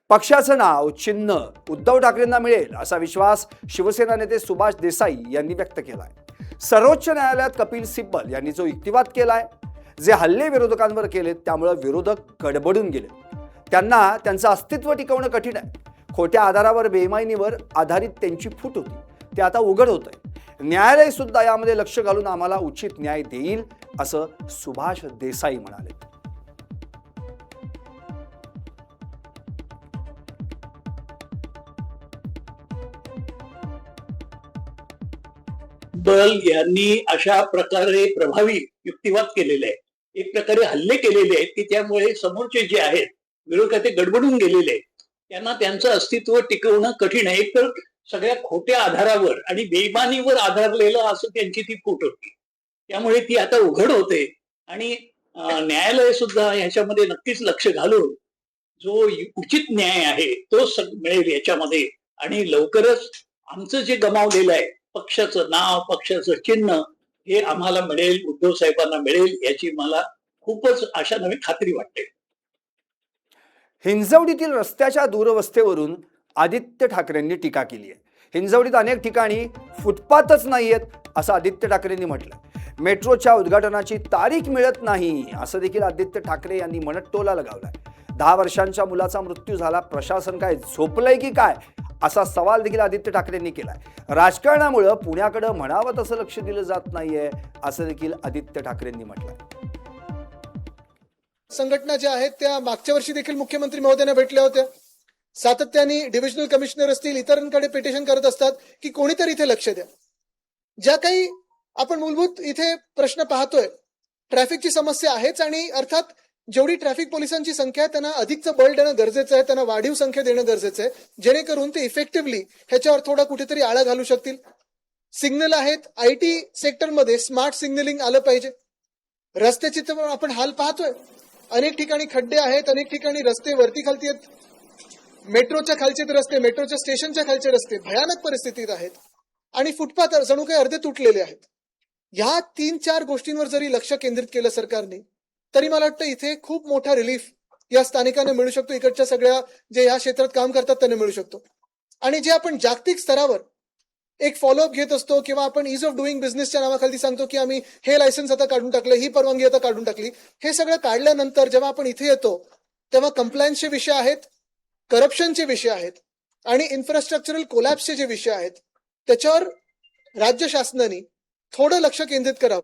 पक्षाचं नाव चिन्ह उद्धव ठाकरेंना मिळेल असा विश्वास शिवसेना नेते सुभाष देसाई यांनी व्यक्त केलाय। सर्वोच्च न्यायालयात कपिल सिब्बल यांनी जो युक्तिवाद केलाय, जे हल्ले विरोधकांवर केलेत त्यामुळे विरोधक गडबडून गेले। त्यांना त्यांचं अस्तित्व टिकवणं कठीण आहे। खोट्या आधारावर बेईमानीवर आधारित त्यांची फूट होती, ते आता उघड होतंय। न्यायालय सुद्धा यामध्ये लक्ष घालून आम्हाला उचित न्याय देईल असं सुभाष देसाई म्हणाले। बल यांनी अशा प्रकारे प्रभावी युक्तिवाद केलेले आहे, एक प्रकारे हल्ले केलेले आहेत की त्यामुळे समोरचे जे आहेत विरोधक ते गडबडून गेलेले आहेत, त्यांना त्यांचं अस्तित्व टिकवणं कठीण आहे। एक तर सगळ्या खोट्या आधारावर आणि बेईमानीवर आधारलेलं असं त्यांची ती फूट होती, त्यामुळे ती आता उघड होते आणि न्यायालय सुद्धा ह्याच्यामध्ये नक्कीच लक्ष घालून जो उचित न्याय आहे तो मिळेल याच्यामध्ये। आणि लवकरच आमचं जे गमावलेलं आहे पक्षाचं नाव, पक्षाचं चिन्ह हे आम्हाला मिळेल, उद्धव साहेबांना मिळेल याची मला खूपच आशा नवी खात्री वाटते। हिंजवडीतील रस्त्याच्या दुरवस्थेवरून आदित्य ठाकरेंनी टीका केली आहे। हिंजवडीत अनेक ठिकाणी फुटपाथच नाहीयेत असं आदित्य ठाकरेंनी म्हटलंय। मेट्रोच्या उद्घाटनाची तारीख मिळत नाही असं देखील आदित्य ठाकरे यांनी म्हणत टोला लगावलाय। 10 वर्षांच्या मुलाचा मृत्यू झाला, प्रशासन काय झोपलंय की काय असा सवाल देखील आदित्य ठाकरेंनी केलाय। राजकारणामुळे पुण्याकडे म्हणावं तसं लक्ष दिलं जात नाहीये असं देखील आदित्य ठाकरेंनी म्हटलंय। संघटना ज्या आहेत त्या मागच्या वर्षी देखील मुख्यमंत्री महोदयांना भेटल्या होत्या। सातत्याने डिव्हिजनल कमिशनर असतील, इतरांकडे पिटिशन करत असतात की कोणीतरी इथे लक्ष द्या। ज्या काही आपण मूलभूत इथे प्रश्न पाहतोय, ट्रॅफिकची समस्या आहेच आणि अर्थात जेवढी ट्रॅफिक पोलिसांची संख्या आहे त्यांना अधिकचं बळ देणं गरजेचं आहे, त्यांना वाढीव संख्या देणं गरजेचं आहे, जेणेकरून ते इफेक्टिव्हली ह्याच्यावर थोडा कुठेतरी आळा घालू शकतील। सिग्नल आहेत, IT सेक्टरमध्ये स्मार्ट सिग्नलिंग आलं पाहिजे। रस्त्याची तर आपण हाल पाहतोय, अनेक ठिकाणी खड्डे आहेत, अनेक ठिकाणी रस्ते वरती खालती आहेत। मेट्रोच्या खालचे रस्ते, मेट्रोच्या स्टेशनच्या खालचे रस्ते भयानक परिस्थितीत आहेत आणि फुटपाथ जणू काही अर्धे तुटलेले आहेत। ह्या 3-4 गोष्टींवर जरी लक्ष केंद्रित केलं सरकारने तरी मला वाटतं इथे खूप मोठा रिलीफ या स्थानिकांना मिळू शकतो, इकडच्या सगळ्या जे या क्षेत्रात काम करतात त्यांना मिळू शकतो। आणि जे आपण जागतिक स्तरावर एक फॉलोअप घेत असतो किंवा आपण इज ऑफ डुईंग बिझनेसच्या नावाखाली सांगतो की आम्ही हे लायसन्स आता काढून टाकलं, ही परवानगी आता काढून टाकली, हे सगळं काढल्यानंतर जेव्हा आपण इथे येतो तेव्हा कंप्लायन्सचे विषय आहेत, करप्शनचे विषय आहेत आणि इन्फ्रास्ट्रक्चरल कोलॅप्सचे जे विषय आहेत त्याच्यावर राज्य शासनाने थोडं लक्ष केंद्रित करावं।